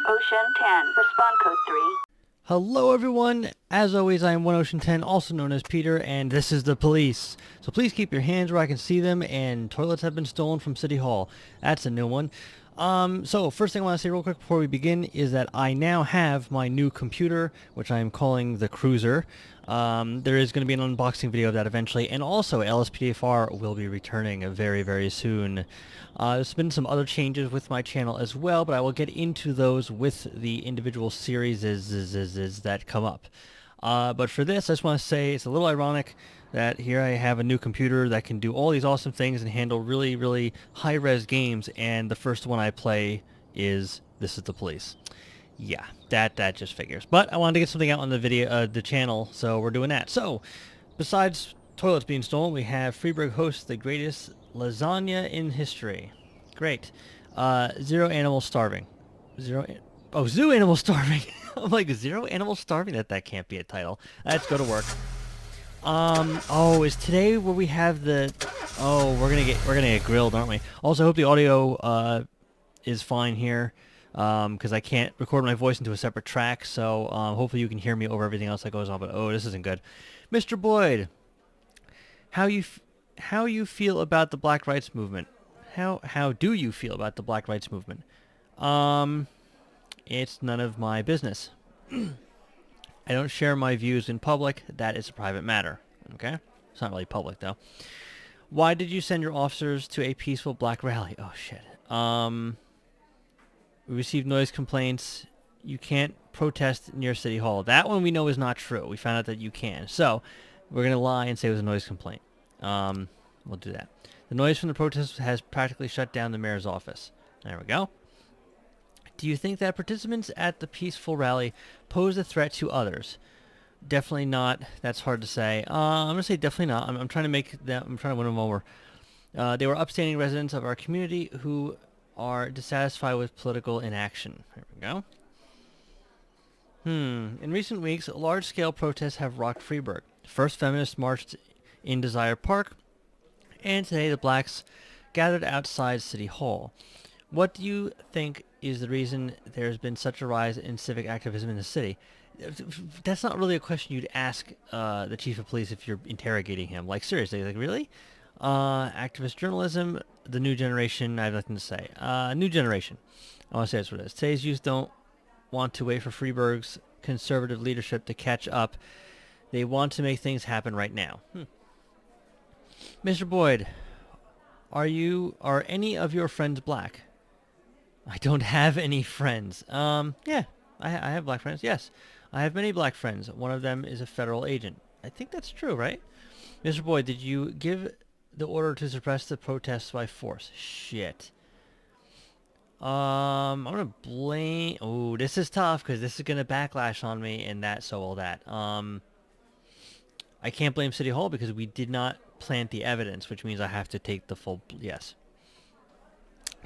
Ocean 10. Respond code 3. Hello everyone, as always I am OneOcean10, also known as Peter, and this is the police. So please keep your hands where I can see them, and toilets have been stolen from City Hall. That's a new one. So first thing I want to say real quick before we begin is that I now have my new computer, which I am calling the Cruiser. There is going to be an unboxing video of that eventually, and also LSPDFR will be returning very, very soon. There's been some other changes with my channel as well, but I will get into those with the individual series that come up. But for this, I just want to say it's a little ironic that here I have a new computer that can do all these awesome things and handle really, really high-res games, and the first one I play is This Is the Police. Yeah, that just figures. But I wanted to get something out on the video, the channel, so we're doing that. So, besides toilets being stolen, we have Freeburg hosts the greatest lasagna in history. Great. Zero animals starving. Zoo animals starving. I'm like, zero animals starving? That can't be a title. Let's go to work. Is today where we have the... Oh, we're gonna get grilled, aren't we? Also, I hope the audio, is fine here. Because I can't record my voice into a separate track, so, hopefully you can hear me over everything else that goes on, but oh, this isn't good. Mr. Boyd, how you feel about the Black Rights Movement? How do you feel about the Black Rights Movement? It's none of my business. I don't share my views in public. That is a private matter. Okay? It's not really public, though. Why did you send your officers to a peaceful black rally? Oh, shit. We received noise complaints. You can't protest near City Hall. That one we know is not true. We found out that you can. So, we're going to lie and say it was a noise complaint. We'll do that. The noise from the protest has practically shut down the mayor's office. There we go. Do you think that participants at the peaceful rally pose a threat to others? Definitely not. That's hard to say. I'm going to say definitely not. I'm trying to I'm trying to win them over. They were upstanding residents of our community who are dissatisfied with political inaction. There we go. In recent weeks, large-scale protests have rocked Freeburg. First, feminists marched in Desire Park, and today the blacks gathered outside City Hall. What do you think is the reason there's been such a rise in civic activism in the city? That's not really a question you'd ask the chief of police if you're interrogating him. Like, seriously, like, really? Activist journalism, the new generation, I have nothing to say. New generation. I want to say that's what it is. Today's youth don't want to wait for Freeburg's conservative leadership to catch up. They want to make things happen right now. Mr. Boyd, are any of your friends black? I don't have any friends. Yeah, I have black friends, yes. I have many black friends. One of them is a federal agent. I think that's true, right? Mr. Boyd, did you give the order to suppress the protests by force? Shit. I'm gonna blame... Oh, this is tough, because this is gonna backlash on me, and that, so all that. I can't blame City Hall, because we did not plant the evidence, which means I have to take the full... Yes.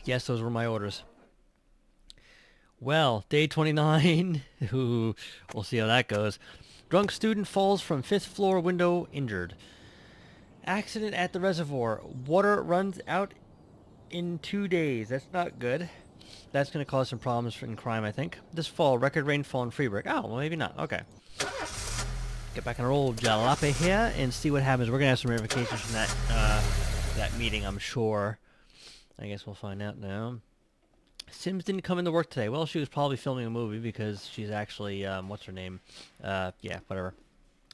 Yes, those were my orders. Well, day 29. Ooh, we'll see how that goes. Drunk student falls from 5th floor window injured. Accident at the reservoir. Water runs out in 2 days. That's not good. That's going to cause some problems in crime, I think. This fall, record rainfall in Freeburg. Oh, well, maybe not. Okay. Get back on our old jalopy here and see what happens. We're going to have some ramifications from that meeting, I'm sure. I guess we'll find out now. Sims didn't come into work today. Well, she was probably filming a movie because she's actually, what's her name? Yeah, whatever.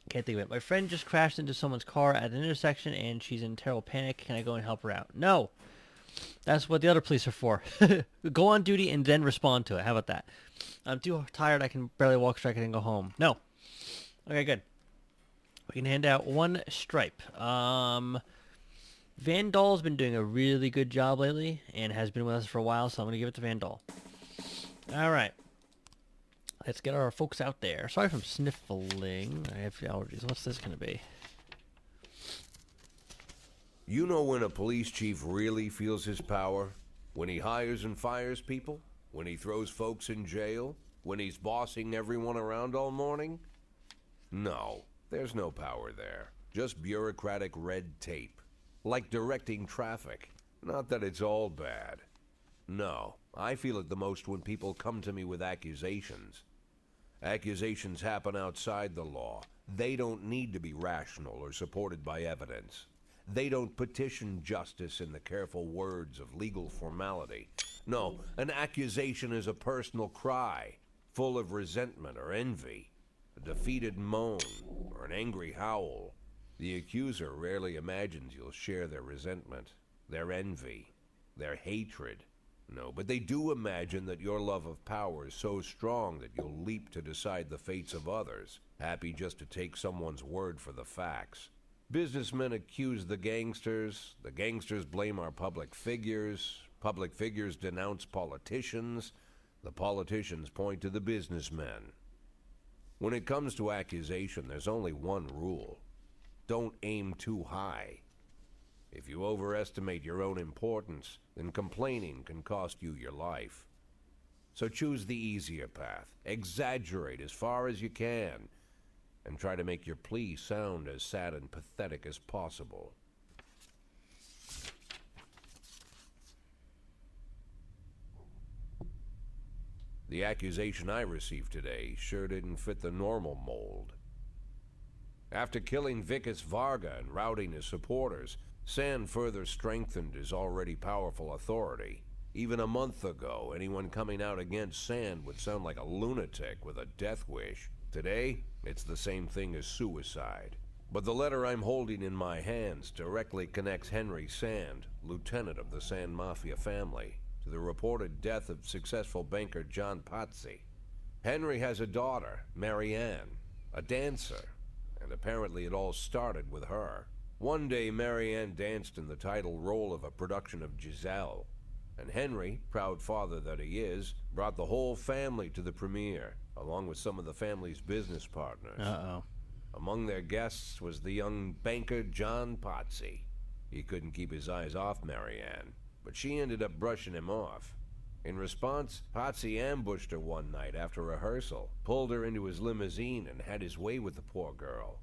Can't think of it. My friend just crashed into someone's car at an intersection and she's in terrible panic. Can I go and help her out? No. That's what the other police are for. Go on duty and then respond to it. How about that? I'm too tired. I can barely walk straight and go home. No. Okay, good. We can hand out 1 stripe. Vandal's been doing a really good job lately and has been with us for a while, so I'm going to give it to Vandal. Alright. Let's get our folks out there. Sorry if I'm sniffling. I have allergies. What's this going to be? You know when a police chief really feels his power? When he hires and fires people? When he throws folks in jail? When he's bossing everyone around all morning? No, there's no power there. Just bureaucratic red tape. Like directing traffic. Not that it's all bad. No, I feel it the most when people come to me with accusations. Accusations happen outside the law. They don't need to be rational or supported by evidence. They don't petition justice in the careful words of legal formality. No, an accusation is a personal cry, full of resentment or envy, a defeated moan, or an angry howl. The accuser rarely imagines you'll share their resentment, their envy, their hatred. No, but they do imagine that your love of power is so strong that you'll leap to decide the fates of others, happy just to take someone's word for the facts. Businessmen accuse the gangsters blame our public figures denounce politicians, the politicians point to the businessmen. When it comes to accusation, there's only one rule. Don't aim too high. If you overestimate your own importance, then complaining can cost you your life. So choose the easier path. Exaggerate as far as you can, and try to make your plea sound as sad and pathetic as possible. The accusation I received today sure didn't fit the normal mold. After killing Vikas Varga and routing his supporters, Sand further strengthened his already powerful authority. Even a month ago, anyone coming out against Sand would sound like a lunatic with a death wish. Today, it's the same thing as suicide. But the letter I'm holding in my hands directly connects Henry Sand, lieutenant of the Sand Mafia family, to the reported death of successful banker John Pazzi. Henry has a daughter, Marianne, a dancer, and apparently it all started with her. One day, Marianne danced in the title role of a production of Giselle, and Henry, proud father that he is, brought the whole family to the premiere, along with some of the family's business partners. Among their guests was the young banker John Pazzi. He couldn't keep his eyes off Marianne, but she ended up brushing him off. In response, Pazzi ambushed her one night after rehearsal, pulled her into his limousine, and had his way with the poor girl.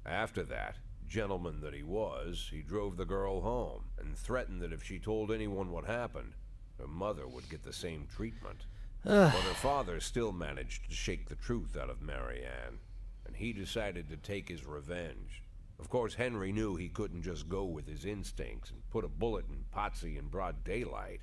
After that, gentleman that he was, he drove the girl home and threatened that if she told anyone what happened, her mother would get the same treatment. But her father still managed to shake the truth out of Marianne, and he decided to take his revenge. Of course, Henry knew he couldn't just go with his instincts and put a bullet in Pazzi in broad daylight.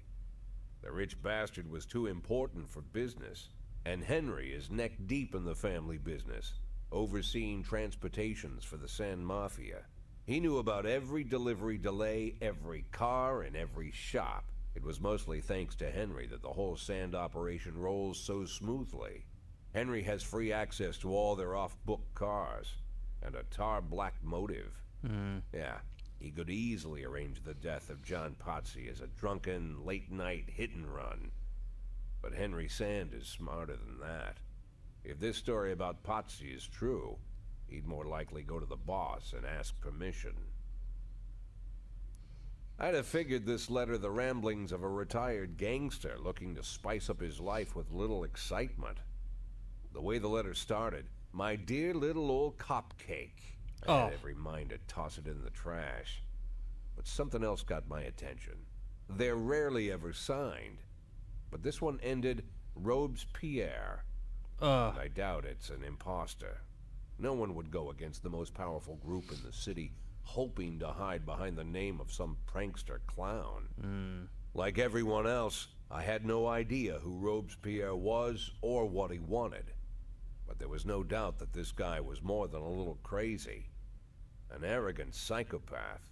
The rich bastard was too important for business, and Henry is neck deep in the family business, overseeing transportations for the Sand Mafia. He knew about every delivery delay, every car, and every shop. It was mostly thanks to Henry that the whole Sand operation rolls so smoothly. Henry has free access to all their off-book cars, and a tar black motive. Yeah, he could easily arrange the death of John Pazzi as a drunken, late-night hit-and-run. But Henry Sand is smarter than that. If this story about Pazzi is true, he'd more likely go to the boss and ask permission. I'd have figured this letter the ramblings of a retired gangster looking to spice up his life with little excitement. The way the letter started, "My dear little old cupcake," I had every mind to toss it in the trash. But something else got my attention. They're rarely ever signed, but this one ended Robespierre. And I doubt it's an imposter. No one would go against the most powerful group in the city, hoping to hide behind the name of some prankster clown. Like everyone else, I had no idea who Robespierre was or what he wanted. But there was no doubt that this guy was more than a little crazy. An arrogant psychopath.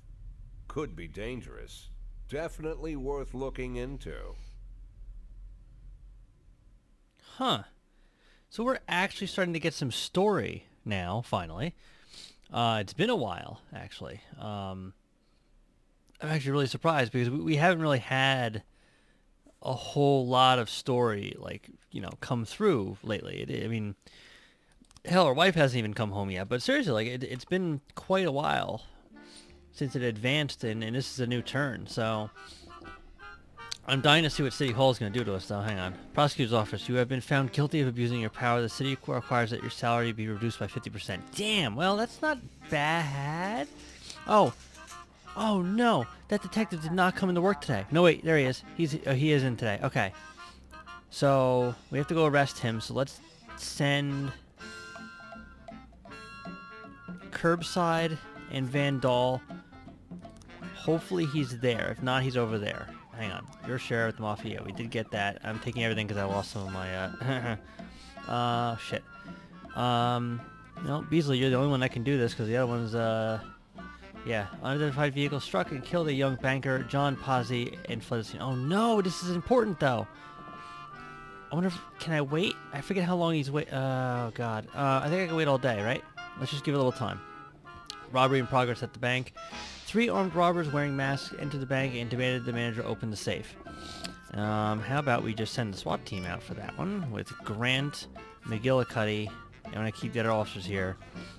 Could be dangerous. Definitely worth looking into. So we're actually starting to get some story now, finally. It's been a while, actually. I'm actually really surprised because we haven't really had a whole lot of story, come through lately. I mean, hell, our wife hasn't even come home yet. But seriously, it's been quite a while since it advanced, and this is a new turn. So I'm dying to see what City Hall is going to do to us, though. Hang on. Prosecutor's Office, you have been found guilty of abusing your power. The city requires that your salary be reduced by 50%. Damn, well, that's not bad. Oh no. That detective did not come into work today. No, wait, there he is. He is in today. Okay. So we have to go arrest him. So let's send Curbside and Vandal. Hopefully he's there. If not, he's over there. Hang on. Your share with Mafia. We did get that. I'm taking everything because I lost some of my, shit. No, Beasley, you're the only one that can do this because the other one's, yeah. Unidentified vehicle struck and killed a young banker, John Pazzi, and fled the scene. Oh no, this is important though. I wonder if, can I wait? I forget how long he's oh god. I think I can wait all day, right? Let's just give it a little time. Robbery in progress at the bank. 3 armed robbers wearing masks entered the bank and demanded the manager open the safe. How about we just send the SWAT team out for that one with Grant, McGillicuddy. I'm going to keep the other officers here.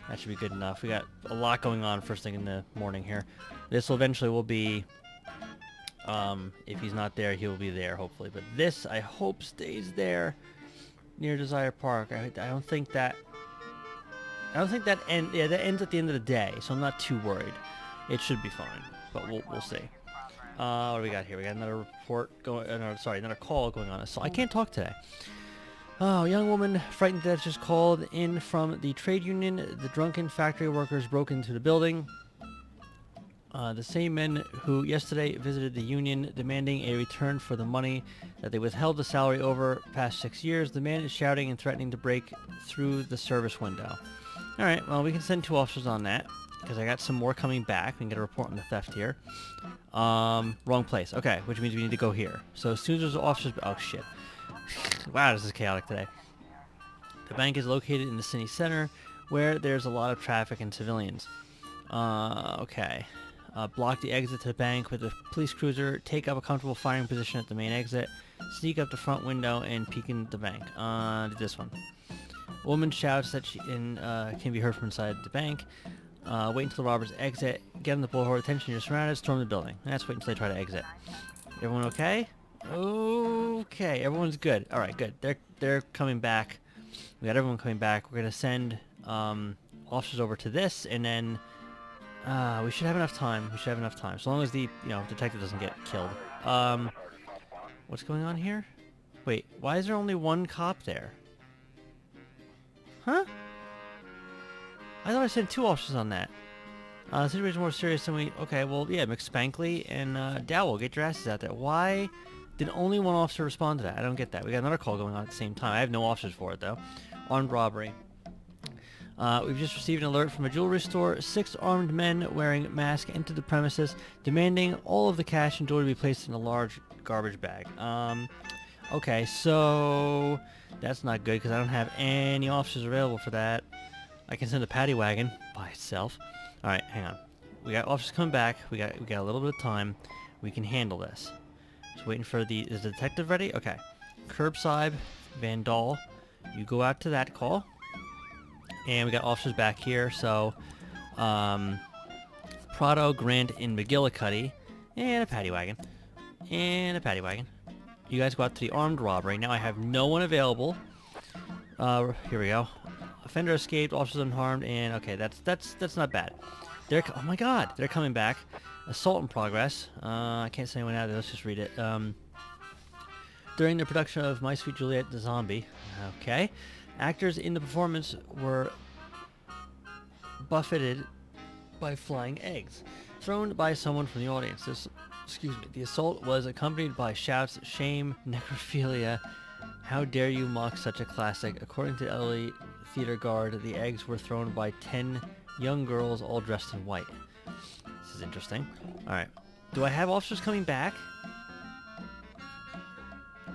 That should be good enough. We got a lot going on first thing in the morning here. This will eventually will be, if he's not there, he will be there, hopefully. But this, I hope, stays there near Desire Park. I don't think that ends at the end of the day, so I'm not too worried. It should be fine, but we'll see. What do we got here? We got another report going, another call going on. So I can't talk today. Oh, a young woman frightened to death just called in from the trade union. The drunken factory workers broke into the building. The same men who yesterday visited the union demanding a return for the money that they withheld the salary over past 6 years. The man is shouting and threatening to break through the service window. Alright, well, we can send 2 officers on that because I got some more coming back. We can get a report on the theft here. Wrong place. Okay, which means we need to go here. So as soon as there's officers... Oh, shit. Wow, this is chaotic today. The bank is located in the city center where there's a lot of traffic and civilians. Okay. Block the exit to the bank with a police cruiser. Take up a comfortable firing position at the main exit. Sneak up the front window and peek in the bank. Do this one. A woman shouts that she can be heard from inside the bank. Wait until the robbers exit. Get on the bullhorn. Attention, you're surrounded. Storm the building. Let's wait until they try to exit. Everyone okay? Okay, everyone's good. All right, good. They're coming back. We got everyone coming back. We're gonna send officers over to this, and then we should have enough time. We should have enough time, so long as the detective doesn't get killed. What's going on here? Wait, why is there only 1 cop there? Huh? I thought I sent 2 officers on that. The situation's more serious than we... Okay, well, yeah, McSpankley and Dowell, get your asses out there. Why did only 1 officer respond to that? I don't get that. We got another call going on at the same time. I have no officers for it, though. Armed robbery. We've just received an alert from a jewelry store. 6 armed men wearing masks entered the premises, demanding all of the cash and jewelry be placed in a large garbage bag. Okay, so... That's not good, because I don't have any officers available for that. I can send a paddy wagon by itself. Alright, hang on. We got officers coming back. We got a little bit of time. We can handle this. Just waiting for the... Is the detective ready? Okay. Curbside, Vandal. You go out to that call. And we got officers back here, so... Prado, Grant, and McGillicuddy. And a paddy wagon. And a paddy wagon. You guys go out to the armed robbery. Now I have no one available. Here we go. Offender escaped, officers unharmed, and okay, that's not bad. Oh my god, they're coming back. Assault in progress. I can't say anyone out there. Let's just read it. During the production of My Sweet Juliet the Zombie. Okay. Actors in the performance were buffeted by flying eggs thrown by someone from the audience. The assault was accompanied by shouts, shame, necrophilia. How dare you mock such a classic? According to LA Theater Guard, the eggs were thrown by 10 young girls all dressed in white. This is interesting. Alright. Do I have officers coming back?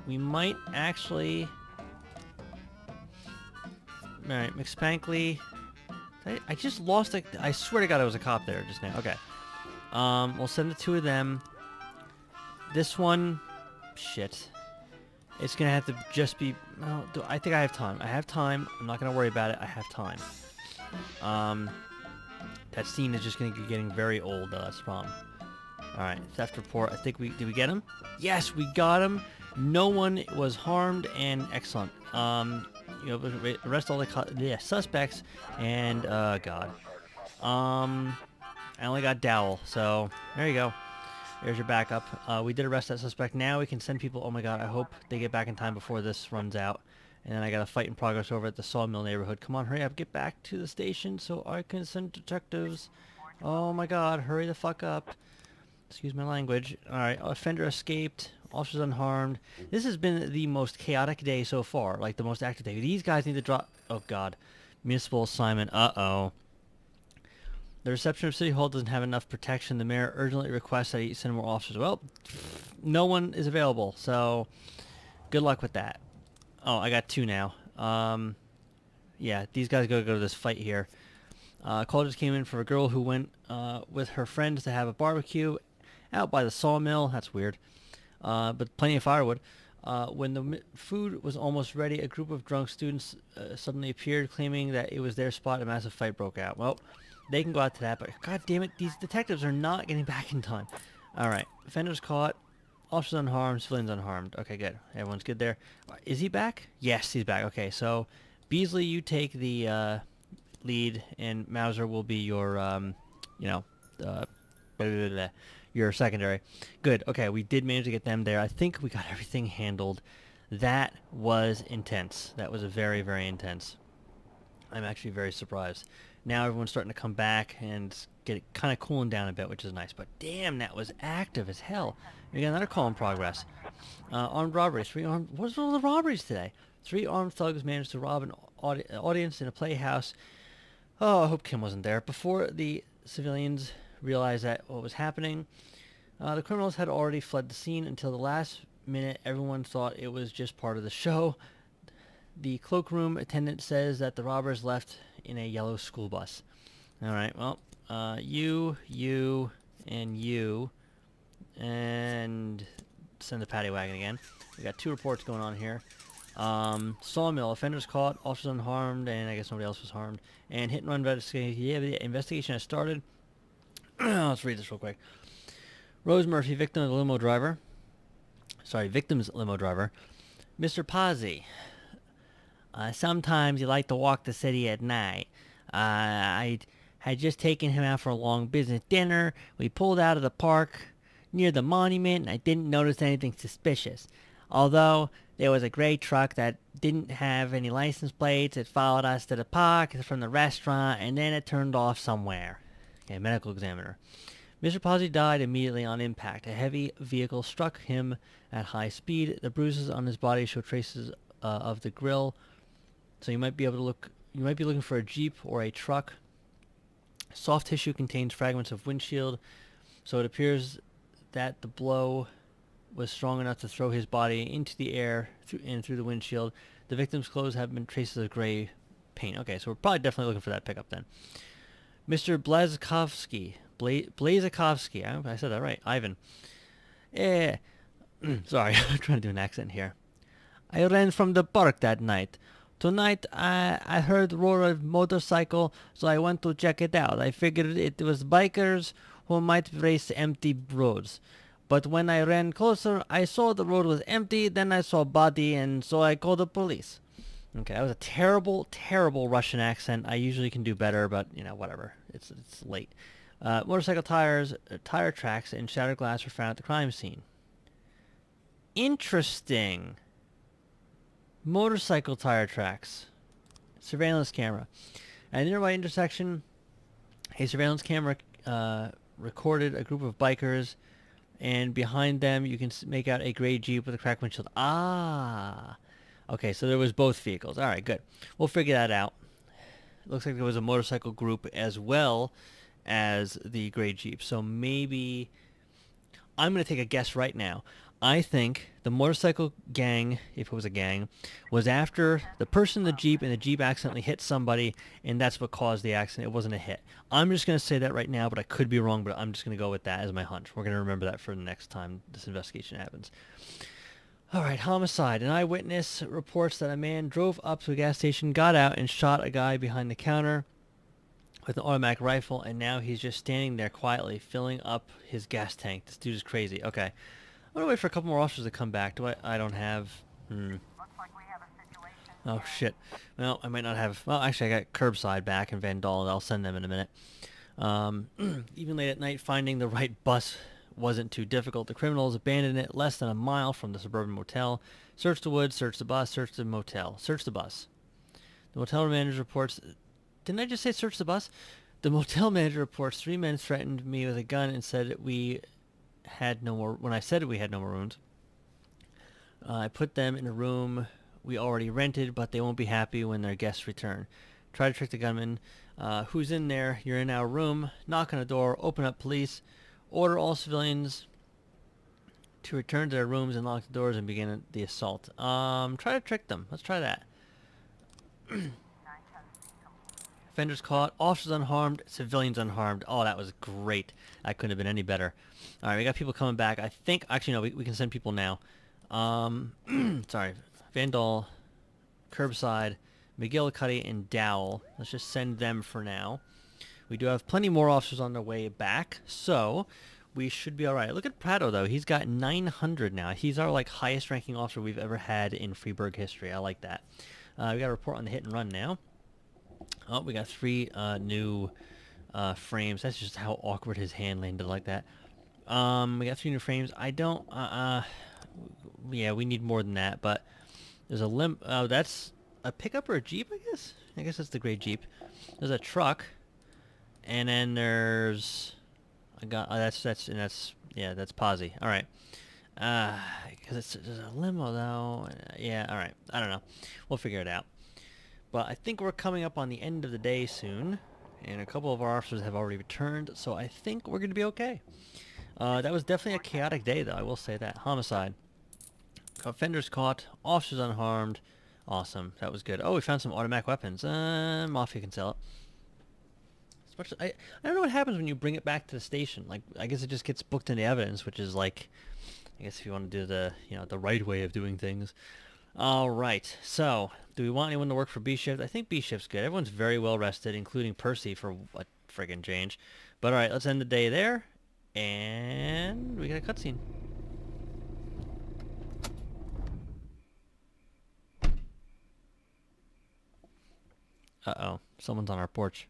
We might actually... Alright, McSpankley. I just lost a... I swear to God there was a cop there just now. Okay. We'll send the 2 of them. This one... Shit. It's gonna have to just be... Well, I think I have time. I have time. I'm not gonna worry about it. I have time. That scene is just gonna be getting very old, though. That's the problem. Alright, theft report. I think did we get him? Yes, we got him. No one was harmed, and excellent. Arrest all the suspects, and, God. I only got Dowell, so there you go. There's your backup. We did arrest that suspect. Now we can send people. Oh my god, I hope they get back in time before this runs out. And then I got a fight in progress over at the Sawmill neighborhood. Come on, hurry up. Get back to the station so I can send detectives. Oh my god, hurry the fuck up. Excuse my language. Alright, offender escaped. Officers unharmed. This has been the most chaotic day so far. Like, the most active day. These guys need to drop... Oh god. Municipal assignment. Uh-oh. The reception of City Hall doesn't have enough protection. The mayor urgently requests that he send more officers. Well, no one is available, so good luck with that. Oh, I got 2 now. Yeah, these guys gotta go to this fight here. Call just came in for a girl who went with her friends to have a barbecue out by the sawmill. That's weird. But plenty of firewood. When the food was almost ready, a group of drunk students suddenly appeared, claiming that it was their spot. A massive fight broke out. Well, they can go out to that, but god damn it, these detectives are not getting back in time. Alright, offenders caught, officers unharmed, civilians unharmed. Okay, good. Everyone's good there. Is he back? Yes, he's back. Okay, so Beasley, you take the lead, and Mauser will be your, your secondary. Good. Okay, we did manage to get them there. I think we got everything handled. That was intense. That was a very, very intense. I'm actually very surprised. Now everyone's starting to come back and get it kind of cooling down a bit, which is nice. But damn, that was active as hell. We got another call in progress. Armed robberies. What's all the robberies today? 3 armed thugs managed to rob an audience in a playhouse. Oh, I hope Kim wasn't there. Before the civilians realized that what was happening, the criminals had already fled the scene. Until the last minute, everyone thought it was just part of the show. The cloakroom attendant says that the robbers left in a yellow school bus. Alright, well, you, and you, and send the paddy wagon again. We got 2 reports going on here. Sawmill, offenders caught, officers unharmed, and I guess nobody else was harmed. And hit and run investigation. Yeah, the investigation has started. Let's read this real quick. Rose Murphy, victim's limo driver. Mr. Pazzi. Sometimes you like to walk the city at night. I had just taken him out for a long business dinner. We pulled out of the park near the monument, and I didn't notice anything suspicious. Although there was a gray truck that didn't have any license plates. It followed us to the park from the restaurant, and then it turned off somewhere. Okay, medical examiner. Mr. Pazzi died immediately on impact. A heavy vehicle struck him at high speed. The bruises on his body show traces of the grill. So you might be able to look. You might be looking for a Jeep or a truck. Soft tissue contains fragments of windshield, so it appears that the blow was strong enough to throw his body into the air through the windshield. The victim's clothes have been traces of gray paint. Okay, so we're probably definitely looking for that pickup then. Mr. Blazkowski. Blazkowski. I said that right. Ivan. Sorry, I'm trying to do an accent here. I ran from the park that night. Tonight, I heard the roar of motorcycle, so I went to check it out. I figured it was bikers who might race empty roads. But when I ran closer, I saw the road was empty, then I saw body, and so I called the police. Okay, that was a terrible, terrible Russian accent. I usually can do better, but, whatever. It's late. Motorcycle tires, tire tracks, and shattered glass were found at the crime scene. Interesting. Motorcycle tire tracks. Surveillance camera. At a nearby intersection, a surveillance camera recorded a group of bikers, and behind them you can make out a gray Jeep with a cracked windshield. Ah! Okay, so there was both vehicles. Alright, good. We'll figure that out. It looks like there was a motorcycle group as well as the gray Jeep. So maybe... I'm going to take a guess right now. I think the motorcycle gang, if it was a gang, was after the person in the Jeep, and the Jeep accidentally hit somebody, and that's what caused the accident. It wasn't a hit. I'm just going to say that right now, but I could be wrong, but I'm just going to go with that as my hunch. We're going to remember that for the next time this investigation happens. Alright, homicide. An eyewitness reports that a man drove up to a gas station, got out, and shot a guy behind the counter with an automatic rifle, and now he's just standing there quietly filling up his gas tank. This dude is crazy. Okay. I'm going to wait for a couple more officers to come back. I don't have... Looks like we have a situation. Oh, shit. Well, I might not have... Well, actually, I got Curbside back and Vandal. I'll send them in a minute. Even late at night, finding the right bus wasn't too difficult. The criminals abandoned it less than a mile from the suburban motel. Search the woods, search the bus, search the motel, search the bus. The motel manager reports... Didn't I just say search the bus? The motel manager reports 3 men threatened me with a gun and said we had no more... When I said we had no more rooms, I put them in a room we already rented, but they won't be happy when their guests return. Try to trick the gunman. Who's in there? You're in our room. Knock on the door. Open up, police. Order all civilians to return to their rooms and lock the doors and begin the assault. Try to trick them. Let's try that. Offenders caught. Officers unharmed. Civilians unharmed. Oh, that was great. That couldn't have been any better. All right, we got people coming back. I think... Actually, no, we can send people now. Sorry. Vandal, Curbside, McGillicuddy, and Dowell. Let's just send them for now. We do have plenty more officers on their way back, so we should be all right. Look at Prado, though. He's got 900 now. He's our like highest ranking officer we've ever had in Freeburg history. I like that. We got a report on the hit and run now. Oh, we got 3 new frames. That's just how awkward his hand landed like that. We got 3 new frames. I don't... yeah, we need more than that, but there's a oh, that's a pickup or a Jeep, I guess? I guess that's the gray Jeep. There's a truck, and then there's... yeah, that's Posse. All right. Because there's a limo, though. Yeah, all right. I don't know. We'll figure it out. But I think we're coming up on the end of the day soon, and a couple of our officers have already returned, so I think we're going to be okay. That was definitely a chaotic day, though. I will say that. Homicide. Offenders caught. Officers unharmed. Awesome. That was good. Oh, we found some automatic weapons. Mafia can sell it. I don't know what happens when you bring it back to the station. Like, I guess it just gets booked into evidence, which is like, I guess if you want to do the, the right way of doing things. All right. So, do we want anyone to work for B shift? I think B shift's good. Everyone's very well rested, including Percy for a friggin' change. But all right, let's end the day there. And we got a cutscene. Uh-oh. Someone's on our porch.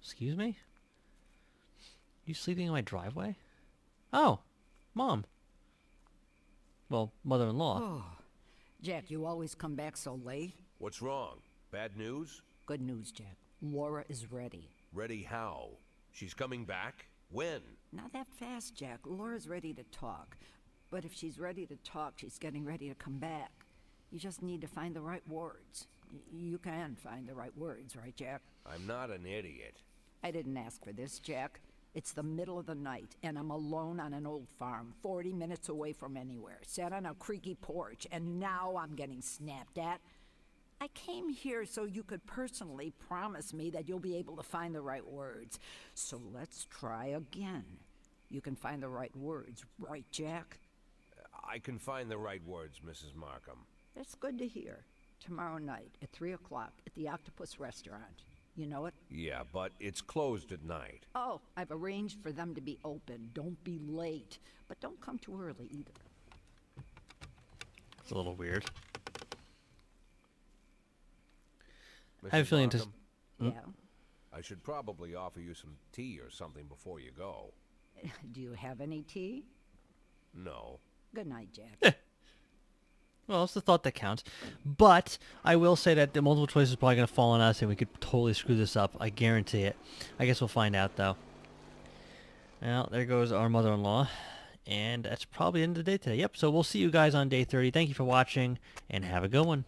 Excuse me? You sleeping in my driveway? Oh, Mom. Well, mother-in-law. Oh, Jack, you always come back so late. What's wrong? Bad news? Good news, Jack. Laura is ready. Ready how? She's coming back? When? Not that fast, Jack. Laura's ready to talk. But if she's ready to talk, she's getting ready to come back. You just need to find the right words. You can find the right words, right, Jack? I'm not an idiot. I didn't ask for this, Jack. It's the middle of the night, and I'm alone on an old farm, 40 minutes away from anywhere, sat on a creaky porch, and now I'm getting snapped at. I came here so you could personally promise me that you'll be able to find the right words. So let's try again. You can find the right words, right, Jack? I can find the right words, Mrs. Markham. That's good to hear. Tomorrow night at 3 o'clock at the Octopus Restaurant. You know it? Yeah, but it's closed at night. Oh, I've arranged for them to be open. Don't be late. But don't come too early either. It's a little weird. Mrs. I have a feeling Markham, Yeah? I should probably offer you some tea or something before you go. Do you have any tea? No. Good night, Jack. Well, it's the thought that counts. But I will say that the multiple choice is probably going to fall on us, and we could totally screw this up. I guarantee it. I guess we'll find out, though. Well, there goes our mother-in-law. And that's probably the end of the day today. Yep, so we'll see you guys on day 30. Thank you for watching, and have a good one.